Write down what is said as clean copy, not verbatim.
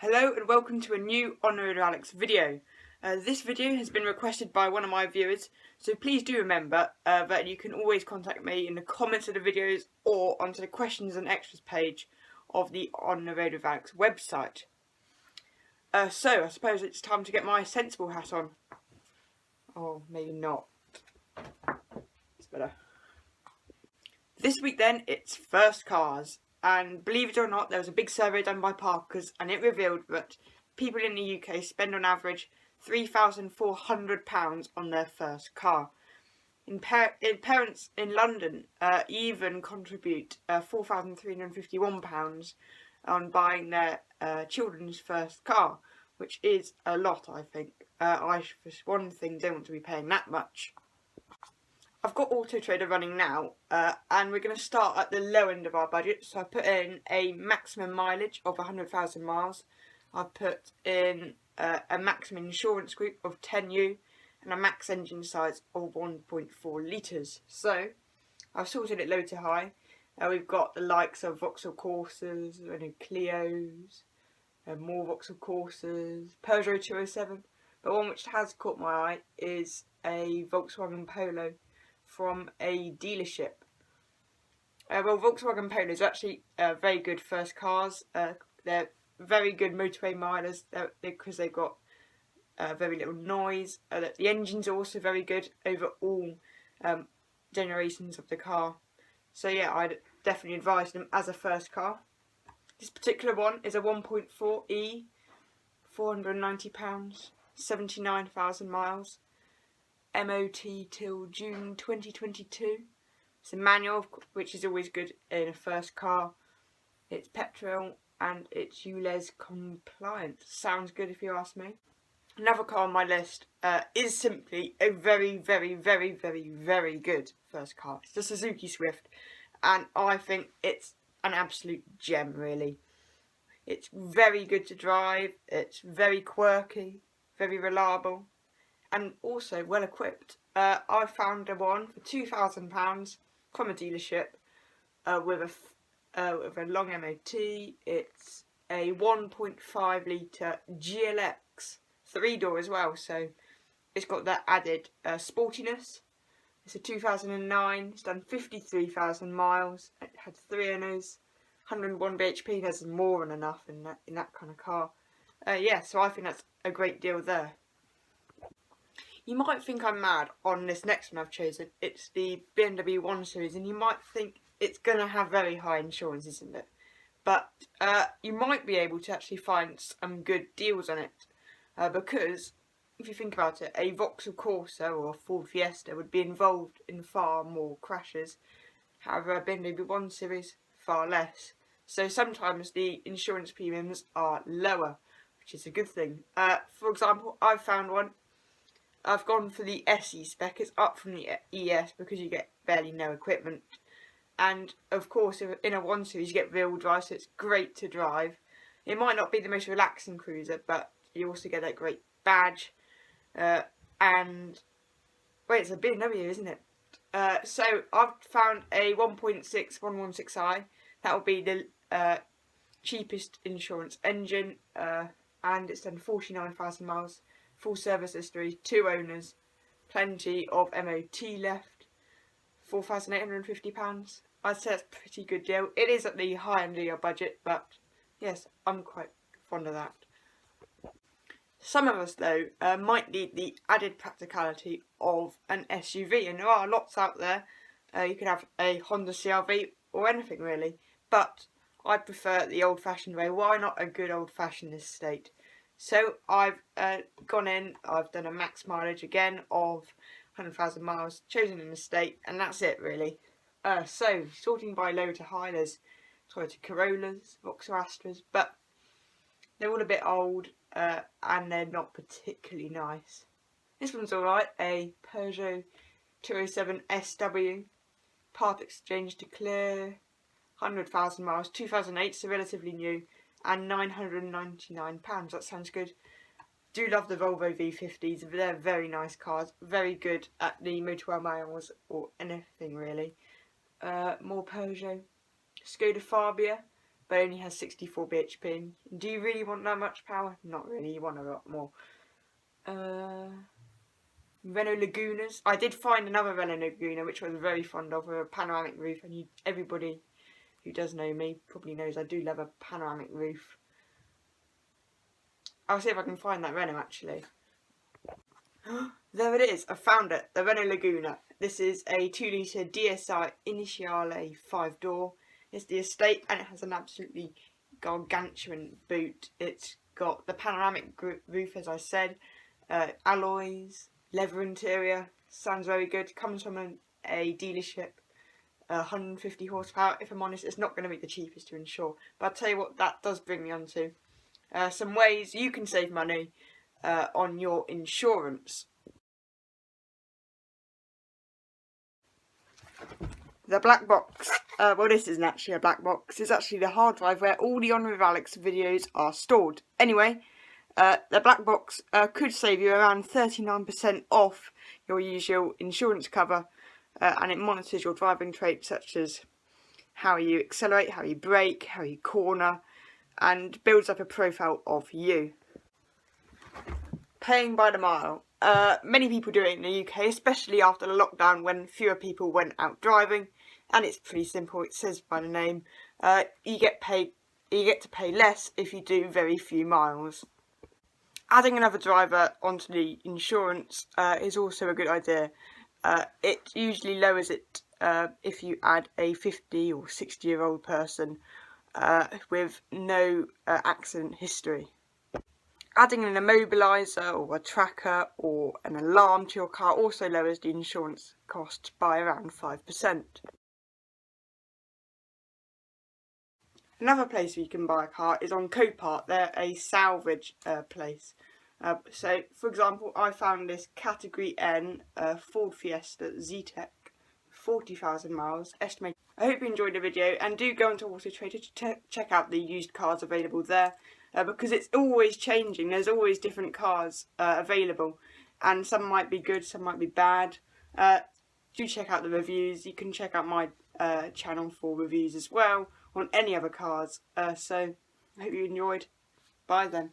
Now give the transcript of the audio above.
Hello and welcome to a new On the Road with Alex video. This video has been requested by one of my viewers, so please do remember that you can always contact me in the comments of the videos or onto the questions and extras page of the On the Road with Alex website. So I suppose it's time to get my sensible hat on. Oh, maybe not. It's better. This week then, it's first cars. And believe it or not, there was a big survey done by Parkers and it revealed that people in the UK spend on average £3,400 on their first car. Parents in London even contribute £4,351 on buying their children's first car, which is a lot, I think. I, for one thing, don't want to be paying that much. I've got Auto Trader running now, and we're going to start at the low end of our budget. So I put in a maximum mileage of 100,000 miles. I put in a maximum insurance group of 10U and a max engine size of 1.4 litres. So I've sorted it low to high. We've got the likes of Vauxhall Corsas, Clios, more Vauxhall Corsas, Peugeot 207. But one which has caught my eye is a Volkswagen Polo from a dealership. Volkswagen Polos are actually very good first cars. They're very good motorway milers because they've got very little noise. The engines are also very good over all generations of the car. So yeah, I'd definitely advise them as a first car. This particular one is a 1.4E, £490, 79,000 miles. MOT till June 2022. It's a manual, which is always good in a first car. It's petrol and it's ULEZ compliant. Sounds good if you ask me. Another car on my list is simply a very good first car. It's the Suzuki Swift, and I think it's an absolute gem, really. It's very good to drive, it's very quirky, very reliable, and also well equipped. I found one for £2,000 from a dealership with a long MOT. It's a 1.5 litre GLX 3-door as well, so it's got that added sportiness. It's a 2009. It's done 53,000 miles. It had 3 owners, 101 bhp. There's more than enough in that kind of car. Yeah, so I think that's a great deal there. You might think I'm mad on this next one I've chosen. It's the Bmw One Series, and you might think it's going to have very high insurance, isn't it? But you might be able to actually find some good deals on it. Because, if you think about it, a Vauxhall Corsa or a Ford Fiesta would be involved in far more crashes. However, a Bmw One Series, far less. So sometimes the insurance premiums are lower, which is a good thing. For example, I've found one. I've gone for the SE spec. It's up from the ES because you get barely no equipment. And of course, in a 1 Series you get real drive, so it's great to drive. It might not be the most relaxing cruiser, but you also get that great badge. And wait, it's a BMW, isn't it? So I've found a 1.6 116i. That will be the cheapest insurance engine, and it's done 49,000 miles. Full service history, 2 owners, plenty of MOT left, £4,850. I'd say that's a pretty good deal. It is at the high end of your budget, but yes, I'm quite fond of that. Some of us, though, might need the added practicality of an SUV, and there are lots out there. You could have a Honda CR-V or anything really, but I prefer the old-fashioned way. Why not a good old-fashioned estate? So I've gone in, I've done a max mileage again of 100,000 miles, chosen an estate, and that's it really. So sorting by low to high, there's Toyota Corollas, Vauxhall Astras, but they're all a bit old and they're not particularly nice. This one's alright, a Peugeot 207 SW, part exchange to clear, 100,000 miles, 2008, so relatively new, and £999. That sounds good. Do love the Volvo V50s. They're very nice cars. Very good at the motorway miles or anything really. More Peugeot. Skoda Fabia. but only has 64 bhp. Do you really want that much power? Not really, you want a lot more. Renault Lagunas. I did find another Renault Laguna which I was very fond of, with a panoramic roof, and everybody who does know me probably knows I do love a panoramic roof. I'll see if I can find that Renault actually. There it is, I found it, the Renault Laguna. This is a 2-litre DSi Initiale 5-door. It's the estate and it has an absolutely gargantuan boot. It's got the panoramic roof, as I said, alloys, leather interior, sounds very good. Comes from a dealership, 150 horsepower. If I'm honest, it's not going to be the cheapest to insure, but I'll tell you what that does bring me on to. Some ways you can save money on your insurance. The black box, well, this isn't actually a black box, it's actually the hard drive where all the On With Alex videos are stored. Anyway, the black box could save you around 39% off your usual insurance cover, and it monitors your driving traits such as how you accelerate, how you brake, how you corner, and builds up a profile of you. Paying by the mile. Many people do it in the UK, especially after the lockdown when fewer people went out driving, and it's pretty simple. It says by the name, you get to pay less if you do very few miles. Adding another driver onto the insurance is also a good idea. It usually lowers it if you add a 50 or 60-year-old person with no accident history. Adding an immobiliser or a tracker or an alarm to your car also lowers the insurance cost by around 5%. Another place where you can buy a car is on Copart. They're a salvage place. So, for example, I found this Category N Ford Fiesta Z-Tech, 40,000 miles, estimated. I hope you enjoyed the video, and do go onto Auto Trader to check out the used cars available there, because it's always changing. There's always different cars available, and some might be good, some might be bad. Do check out the reviews. You can check out my channel for reviews as well on any other cars. So I hope you enjoyed. Bye then.